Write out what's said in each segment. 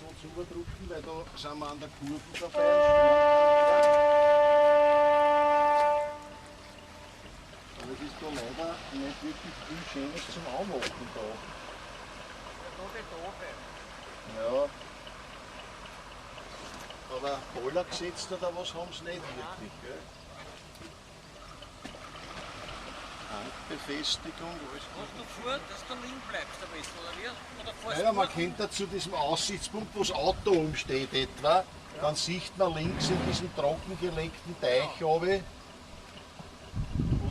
so zudrücken, weil da sind wir an der Kurve dabei. Aber es ist da leider nicht wirklich viel Schönes zum Anmachen da. Ja. Aber Boiler gesetzt oder was haben sie nicht wirklich. Gell? Handbefestigung, alles gut. Hast du vor, dass du liegen bleibst am besten, oder wie? Oder fährst Naja, du man kennt da zu diesem Aussichtspunkt, wo das Auto umsteht etwa, dann sieht man links in diesen trockengelegten Teich runter.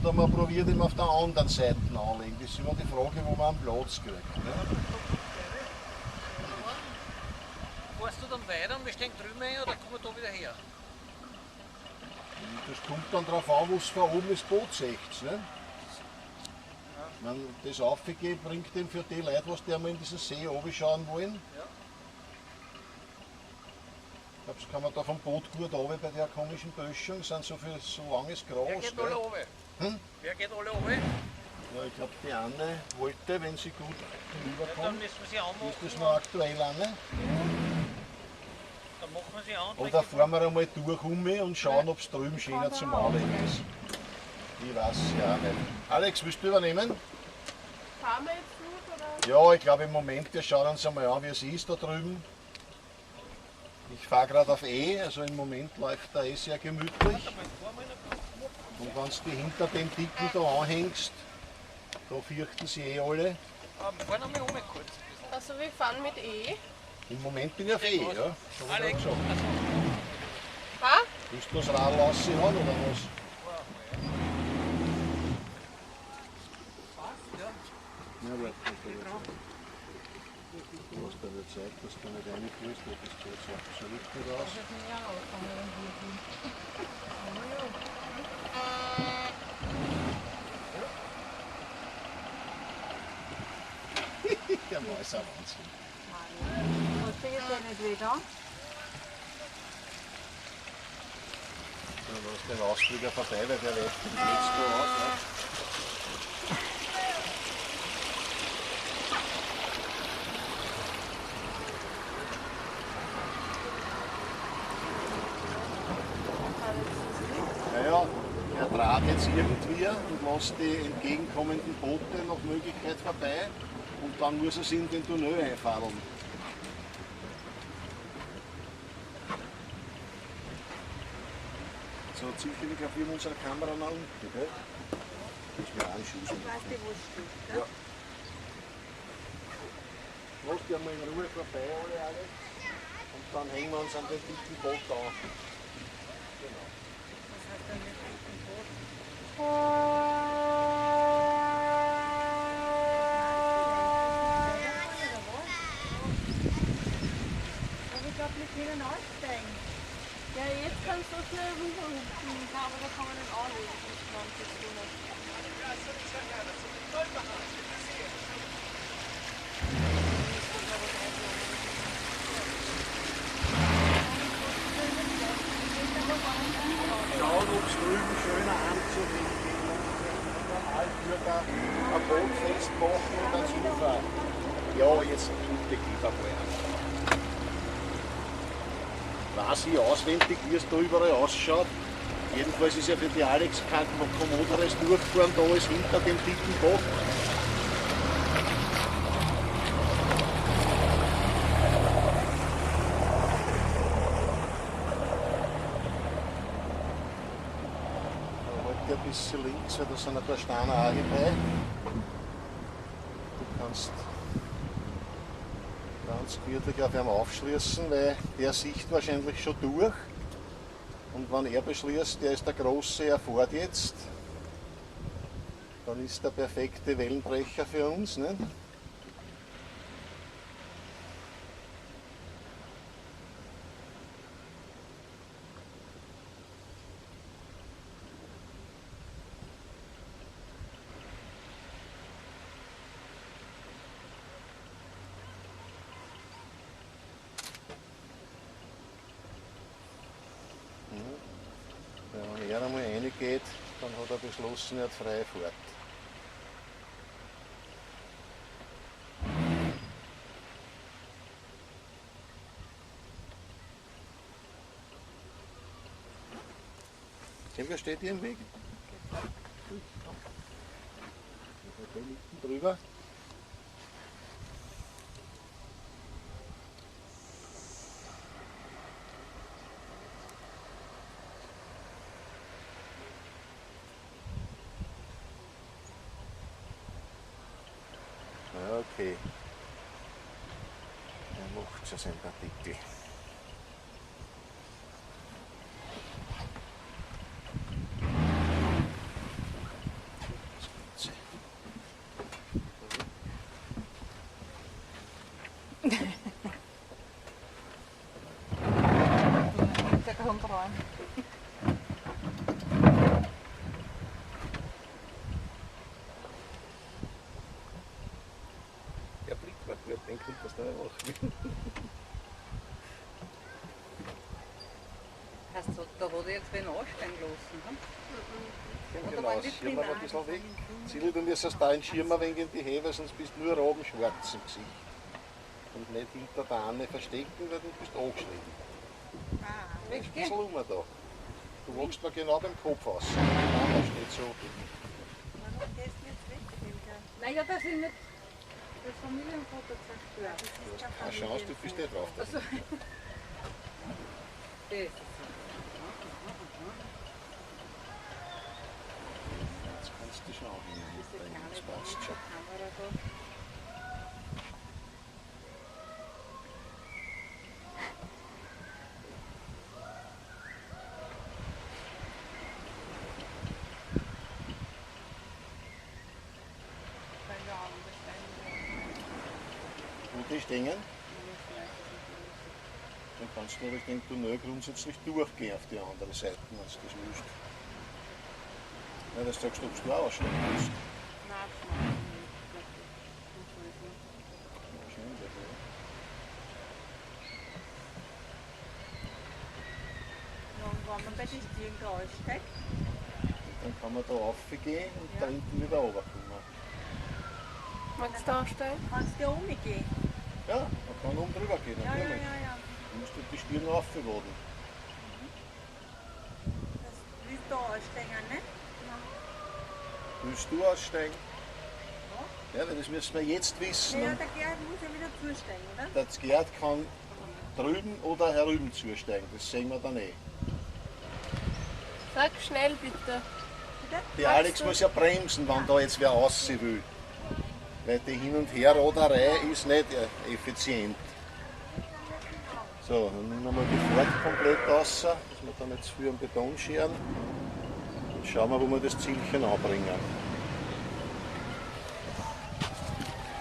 Oder man probiert ihn auf der anderen Seite anlegen. Das ist immer die Frage, wo man einen Platz kriegt. Ne? Fährst du dann weiter und wir stehen drüben ein, oder kommen wir da wieder her? Das kommt dann darauf an, wo es von oben das Boot seht. Ne? Wenn das aufgeht, bringt dem für die Leute, was die einmal in diesen See schauen wollen. Ja. Ich glaube, das kann man da vom Boot gut runter bei der komischen Böschung. Das sind so viel so langes Gras. Wer geht gell? alle runter? Hm? Wer geht alle runter? Ja, ich glaube, die Anne wollte, wenn sie gut Ja, dann hinüberkommt, müssen wir sie anmachen. ist das noch aktuell, Anne? Dann machen wir sie an. Oder fahren wir einmal durch und schauen, ob es drüben schöner zum Anlegen ist. Ich weiß es ja auch nicht. Alex, willst du übernehmen? Fahren wir jetzt gut oder? Ja, ich glaube im Moment, wir schauen uns einmal an, wie es ist da drüben. Ich fahre gerade auf E, also im Moment läuft da sehr gemütlich. Und wenn du die hinter dem Dicken da anhängst, da fürchten sie alle. Wir fahren einmal kurz. Also wir fahren mit E. Im Moment bin ich auf E, ja. So wie Alex, gesagt. Ha? Willst du das Rad raushauen oder was? Ja, warte, du hast eine Zeit, dass du nicht reinfließt, weil das geht so richtig raus. Der Mann ist ein Wahnsinn. Hast du jetzt ja nicht wieder? Du lässt den Ausflieger vorbei, weil der läuft den Blitz da auf. Ne? Naja, er trat jetzt irgendwie und lässt die entgegenkommenden Boote nach Möglichkeit vorbei und dann muss er sich in den Tunnel einfahren. So, zufällig auf unsere Kamera nach unten, gell? Das wäre anschießen. Weißt du, wo es steht? Ja. Lass die einmal in Ruhe vorbei, alle Alex. Und dann hängen wir uns an den dicken Boot an. Genau. Was heißt denn mit dem Boot? Aber ich glaube, wir können aussteigen. Ja, jetzt kannst du so schnell rüberhupfen. Ja, aber da kann man nicht anlegen. Das kann ich jetzt so nicht. Schauen, ob es drüben schöner anzunehmen geht. Normal würde ein Boot festmachen und dann zufahren. Ja, jetzt bitte gib einmal an. Weiß ich auswendig, wie es da überall ausschaut. Jedenfalls ist ja für die Alex kein kommoderes Durchfahren da als hinter dem dicken Boot. Ein bisschen links, weil da sind ein paar Steine auch dabei. Du kannst ganz gemütlich auf ihn aufschließen, weil der sieht wahrscheinlich schon durch. Und wenn er beschließt, der ist der Große, er fährt jetzt, dann ist der perfekte Wellenbrecher für uns. Nicht? Wenn er einmal reingeht, dann hat er beschlossen, er hat freie Fahrt. Wer steht hier im Weg? Da hinten drüber. Okay. Er macht schon seinen Artikel. Der Blick war gut, den könntest du auch machen. Hast du da, wo du jetzt wen ansteigen lassen? Ne? Oder Genau, waren das die Schirm aber ein Primaten bisschen weg. von den Ziel, du müsstest da einen Schirm ein wenig in die Höhe, weil sonst bist du nur oben schwarz im Gesicht. Und nicht hinter der Anne verstecken, weil du bist angeschnitten. Ah, Da ist ein wirklich? bisschen rum da. Du wachst mir genau beim Kopf aus. Da steht so. Warum gehst du jetzt weg, Helga? Naja, dass ich nicht das Familienfoto zerstöre. Das ist ja Keine Chance, du bist nicht drauf. Das ist so. Jetzt kannst du schauen. Diese kleine Das passt schon. Kamera da. Wo die stehen, dann kannst du durch den Tunnel grundsätzlich durchgehen auf die andere Seite, wenn du das willst. Ja, das sagst du, ob du auch aussteigen willst. Wahrscheinlich, ja. Und wenn man bei den Stiegen da aussteigt, Dann kann man da raufgehen und da hinten wieder runterkommen. Magst du aussteigen? kannst du ja umgehen. Ja, man kann oben drüber gehen, Ja, ja, natürlich. ja. Du musst die Stirn raufwaden. Das willst du aussteigen, ne? Willst du aussteigen? Ja, weil das müssen wir jetzt wissen. Ja, der Gerd muss ja wieder zusteigen, oder? Der Gerd kann drüben oder herüben zusteigen, das sehen wir dann eh. Sag schnell bitte. Die Alex muss ja bremsen, wenn da jetzt wer raus will. Weil die Hin- und Herroderei ist nicht effizient. So, dann nehmen wir mal die Fahrt komplett raus, dass wir da nicht zu viel am Beton scheren. Und schauen wir, wo wir das Zielchen anbringen.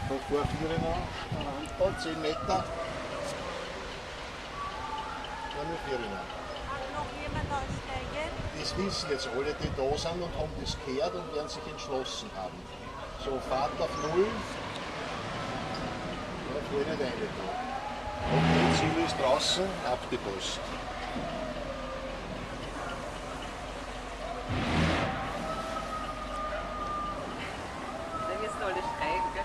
Da fährt wir noch an, 10 Meter. Da noch 4 rein. Kann noch jemand aussteigen? Das wissen jetzt alle, die da sind und haben das gehört und werden sich entschlossen haben. So, Fahrt auf Null. Ja, voll nicht rein da. Okay, Ziel ist draußen, ab die Post. Da wirst du alle steigen, gell?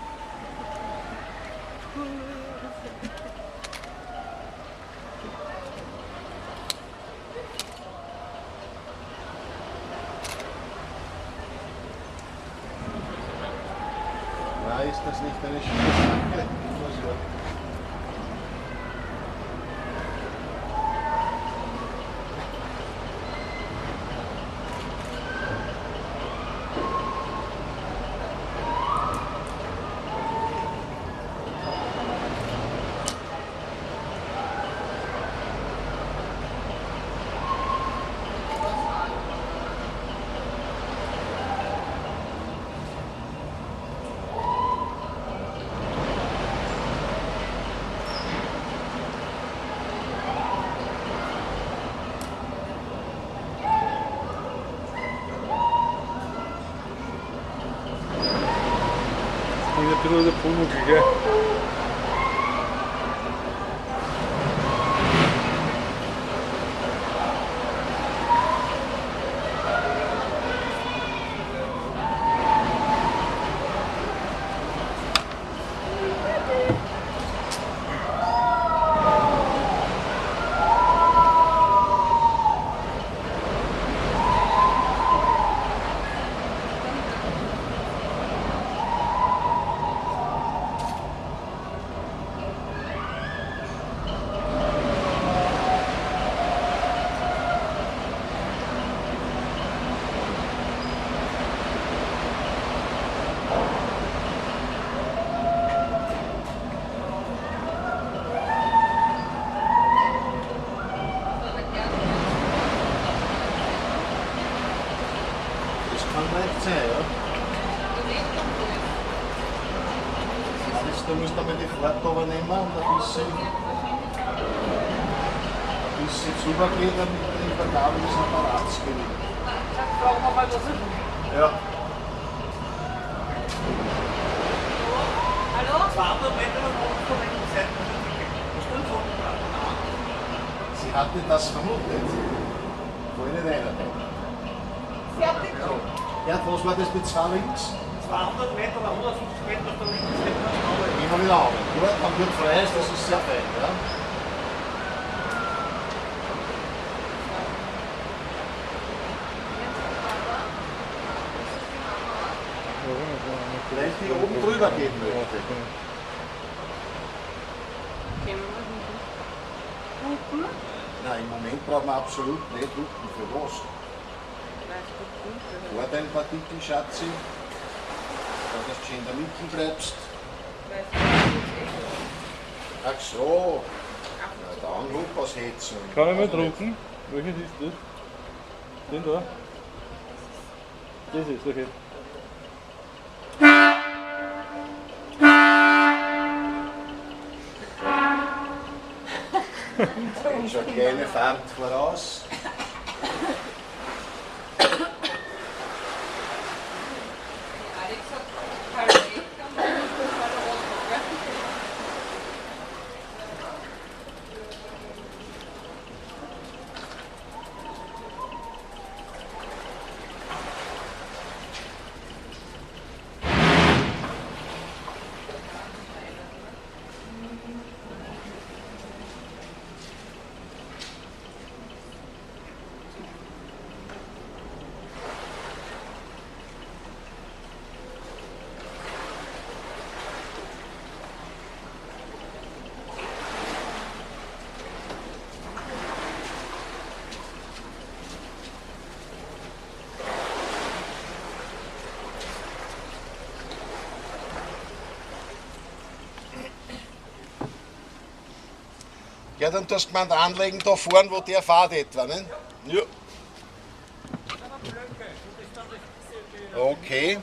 Na, ist das nicht eine schöne Sache? Ein bisschen der Pumuckl, gell? sein, ja. Da musst du einmal die Fahrt runternehmen und ein bisschen rübergehen, damit die Übergabe des Apparats gelingt. Fragen wir mal, was ist. Ja. Hallo? 200 Meter nach oben von der Seite. Sie hatte das vermutet. Wohl nicht einer. Fertig? Ja, was war das mit zwei links? 200 Meter oder 150 Meter auf der linken Seite. Gehen wir wieder auf. Gut, dann wird frei, das ist sehr fein. Ja? Vielleicht die oben drüber gehen möchte. Gehen wir mal hinten. Hupen? Nein, im Moment brauchen wir absolut nicht Hupen. Für was? Vor dein Partikel, Schatzi. Dass du schön in der Mitte bleibst. Ach so. Na dann Hup aus Hetzen. Kann ich mal drucken? Welches ist das? Den da? Das ist okay. Schon eine kleine Fahrt voraus. Ja, dann tust du man anlegen da vorne, wo der fährt etwa, ne? Ja. Okay.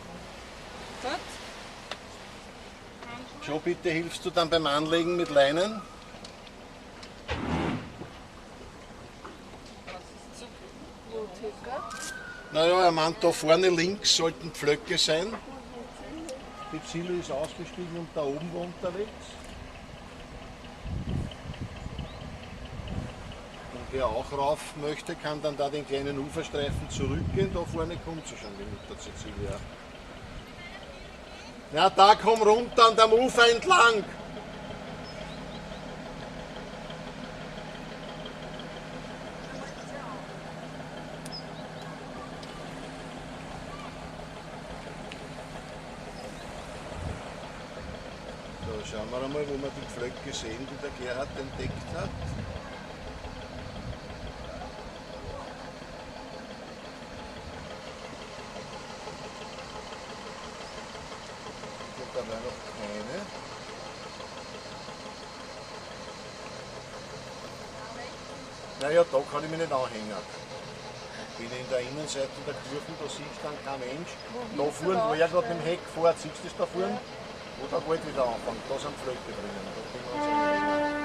Jo, bitte hilfst du dann beim Anlegen mit Leinen? Naja, er meint, da vorne links sollten Pflöcke sein. Die Zille ist ausgestiegen und da oben war unterwegs. Wer auch rauf möchte, kann dann da den kleinen Uferstreifen zurückgehen. Da vorne kommt sie schon, die Mutter Cecilia. Ja, da komm runter an dem Ufer entlang. So, schauen wir einmal, wo wir die Pflöcke sehen, die der Gerhard entdeckt hat. Dabei noch keine. Naja, da kann ich mich nicht anhängen. Bin in der Innenseite der Kurven, da sehe ich dann kein Mensch. Da vorne, wo er gerade mit dem Heck fährt, siehst du das da vorne? Wo der Wald wieder anfängt, da sind Flöcke drinnen. Da können wir uns anhängen.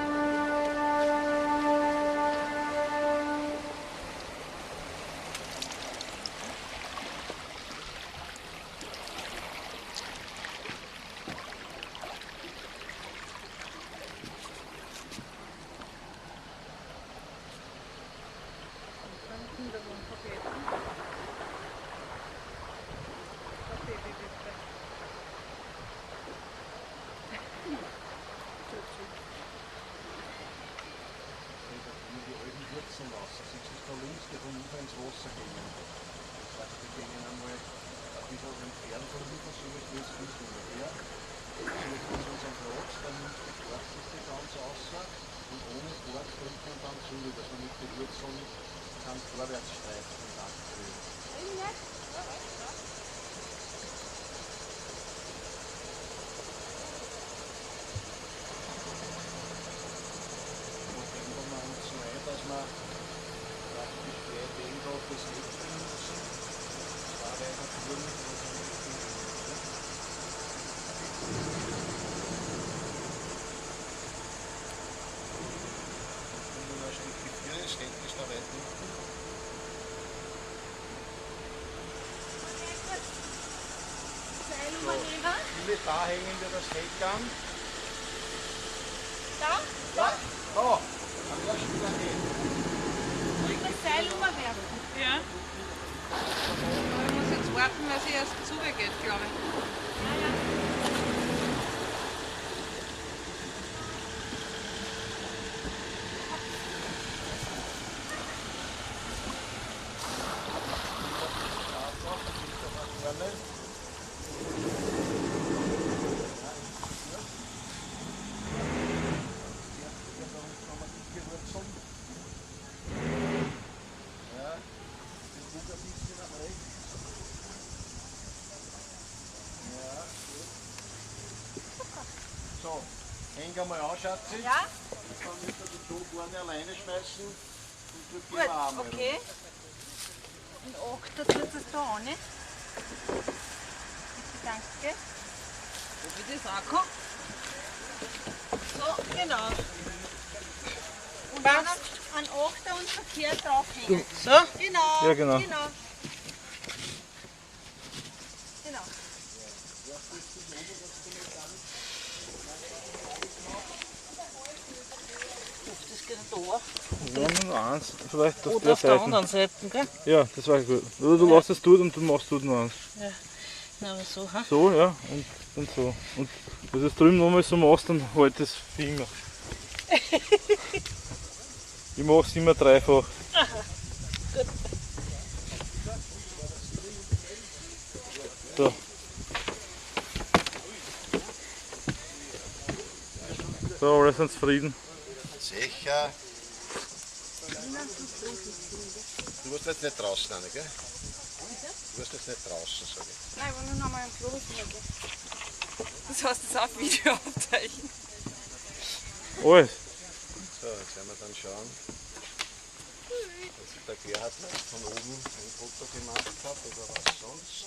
Das da weit hinten. Seilmanöver. Viele da hängen wir das Heck an. Da? Da, da, an der Stelle. Soll ich das Seil umwerfen? Ja. Aber ich muss jetzt warten, weil sie erst zugeht, glaube ich. Ja, ja. So, häng mal an, Schatzi. Ja? Dann müssen wir die Schuhe vorne alleine schmeißen und drücken Gut, die Arme. okay. Und 8 tut es da auch nicht. Bitte, danke. Ob ich das auch kann? So, genau. Und dann an 8 und verkehrt aufhängen. So? Genau. Ja, genau. Genau. Das geht da. Ja, nur eins, vielleicht auf Oder der auf der Seite. anderen Seite, gell? Ja, das war gut. Oder du lässt es dort und du machst dort nur eins. Na, aber so, ha? So, ja, und so. Und wenn du das drüben nochmal so machst, dann halt das Finger. Ich mach's immer dreifach. So. So, alle sind zufrieden. Sicher. Du warst jetzt nicht draußen, Anne, gell? Du warst jetzt nicht draußen, sag ich. Nein, ich will nur noch mal ein Klo gehen. Das heißt, das auf Video aufzeichnen. Alles. So, jetzt werden wir dann schauen, dass der Gerhard von oben ein Foto gemacht hat oder was sonst.